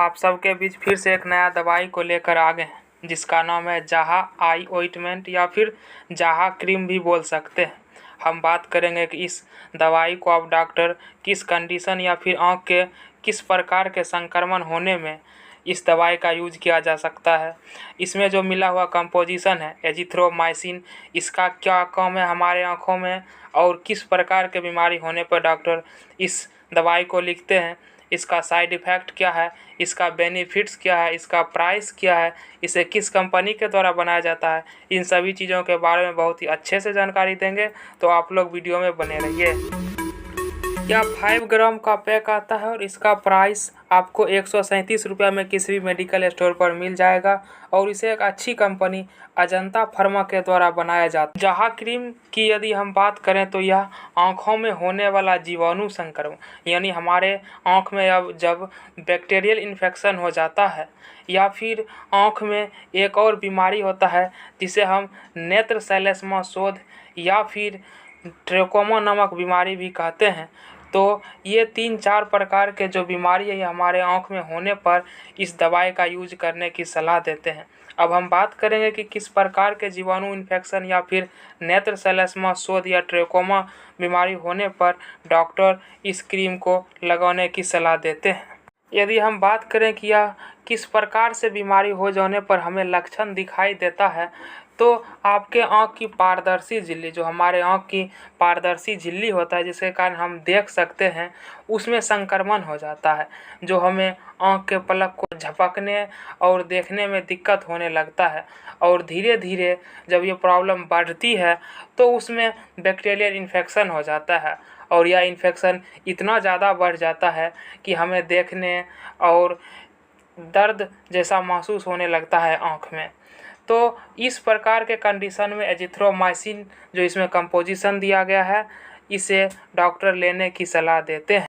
आप सबके बीच फिर से एक नया दवाई को लेकर आ गए हैं जिसका नाम है जाहा आई ऑइंटमेंट या फिर जाहा क्रीम भी बोल सकते हैं। हम बात करेंगे कि इस दवाई को आप डॉक्टर किस कंडीशन या फिर आँख के किस प्रकार के संक्रमण होने में इस दवाई का यूज किया जा सकता है। इसमें जो मिला हुआ कंपोजिशन है एजिथ्रोमाइसिन, इसका क्या काम है हमारे आँखों में और किस प्रकार के बीमारी होने पर डॉक्टर इस दवाई को लिखते हैं, इसका साइड इफ़ेक्ट क्या है, इसका बेनिफिट्स क्या है, इसका प्राइस क्या है, इसे किस कंपनी के द्वारा बनाया जाता है, इन सभी चीज़ों के बारे में बहुत ही अच्छे से जानकारी देंगे। तो आप लोग वीडियो में बने रहिए। यह 5 ग्राम का पैक आता है और इसका प्राइस आपको 137 रुपये में किसी भी मेडिकल स्टोर पर मिल जाएगा और इसे एक अच्छी कंपनी अजंता फार्मा के द्वारा बनाया जाता है। जाहा क्रीम की यदि हम बात करें तो यह आँखों में होने वाला जीवाणु संक्रमण यानी हमारे आँख में अब जब बैक्टीरियल इन्फेक्शन हो जाता है या फिर आँख में एक और बीमारी होता है जिसे हम नेत्र सेलेस्मा शोथ या फिर ट्रेकोमा नामक बीमारी भी कहते हैं, तो ये 3-4 प्रकार के जो बीमारी है हमारे आँख में होने पर इस दवाई का यूज करने की सलाह देते हैं। अब हम बात करेंगे कि किस प्रकार के जीवाणु इन्फेक्शन या फिर नेत्र सेलेस्मा शोथ या ट्रेकोमा बीमारी होने पर डॉक्टर इस क्रीम को लगाने की सलाह देते हैं। यदि हम बात करें कि यह किस प्रकार से बीमारी हो जाने पर हमें लक्षण दिखाई देता है, तो आपके आँख की पारदर्शी झिल्ली, जो हमारे आँख की पारदर्शी झिल्ली होता है जिसके कारण हम देख सकते हैं, उसमें संक्रमण हो जाता है जो हमें आँख के पलक को झपकने और देखने में दिक्कत होने लगता है। और धीरे धीरे जब ये प्रॉब्लम बढ़ती है तो उसमें बैक्टीरियल इन्फेक्शन हो जाता है और यह इन्फेक्शन इतना ज़्यादा बढ़ जाता है कि हमें देखने और दर्द जैसा महसूस होने लगता है आँख में। तो इस प्रकार के कंडीशन में एजिथ्रोमाइसिन जो इसमें कंपोजिशन दिया गया है, इसे डॉक्टर लेने की सलाह देते हैं।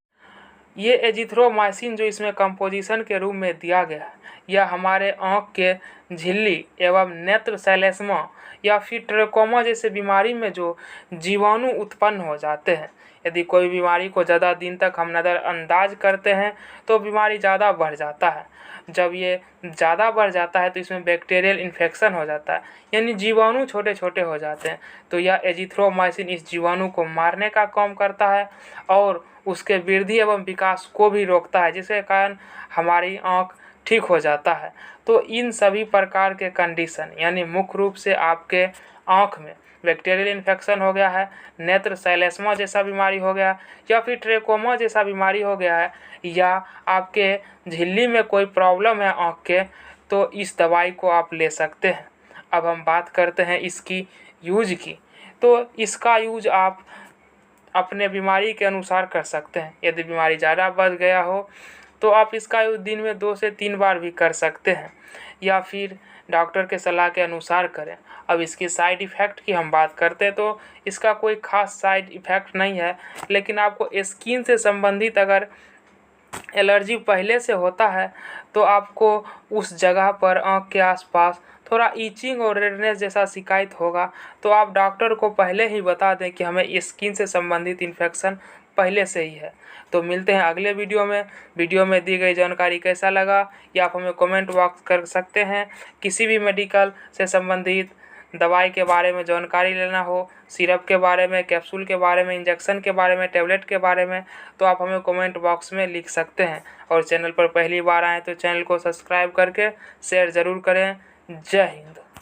ये एजिथ्रोमाइसिन जो इसमें कंपोजिशन के रूप में दिया गया है, यह हमारे आँख के झिल्ली एवं नेत्र सेलेस्मा या फिर ट्रेकोमा जैसे बीमारी में जो जीवाणु उत्पन्न हो जाते हैं, यदि कोई बीमारी को ज़्यादा दिन तक हम नज़रअंदाज करते हैं तो बीमारी ज़्यादा बढ़ जाता है। जब ये ज़्यादा बढ़ जाता है तो इसमें बैक्टीरियल इन्फेक्शन हो जाता है यानी जीवाणु छोटे छोटे हो जाते हैं। तो यह एजिथ्रोमाइसिन इस जीवाणु को मारने का काम करता है और उसके वृद्धि एवं विकास को भी रोकता है, जिसके कारण हमारी आँख ठीक हो जाता है। तो इन सभी प्रकार के कंडीशन यानी मुख्य रूप से आपके आँख में बैक्टीरियल इन्फेक्शन हो गया है, नेत्र सेलेस्मा जैसा बीमारी हो गया या फिर ट्रेकोमा जैसा बीमारी हो गया है, या आपके झिल्ली में कोई प्रॉब्लम है आँख के, तो इस दवाई को आप ले सकते हैं। अब हम बात करते हैं इसकी यूज की। तो इसका यूज आप अपने बीमारी के अनुसार कर सकते हैं। यदि बीमारी ज़्यादा बढ़ गया हो तो आप इसका यूज दिन में 2 से 3 बार भी कर सकते हैं या फिर डॉक्टर के सलाह के अनुसार करें। अब इसकी साइड इफ़ेक्ट की हम बात करते हैं तो इसका कोई ख़ास साइड इफ़ेक्ट नहीं है, लेकिन आपको स्किन से संबंधित अगर एलर्जी पहले से होता है तो आपको उस जगह पर आँख के आसपास थोड़ा ईचिंग और रेडनेस जैसा शिकायत होगा, तो आप डॉक्टर को पहले ही बता दें कि हमें स्किन से संबंधित इन्फेक्शन पहले से ही है। तो मिलते हैं अगले वीडियो में। वीडियो में दी गई जानकारी कैसा लगा या आप हमें कमेंट बॉक्स कर सकते हैं। किसी भी मेडिकल से संबंधित दवाई के बारे में जानकारी लेना हो, सिरप के बारे में, कैप्सूल के बारे में, इंजेक्शन के बारे में, टेबलेट के बारे में, तो आप हमें कमेंट बॉक्स में लिख सकते हैं। और चैनल पर पहली बार आएँ तो चैनल को सब्सक्राइब करके शेयर ज़रूर करें। जय हिंद।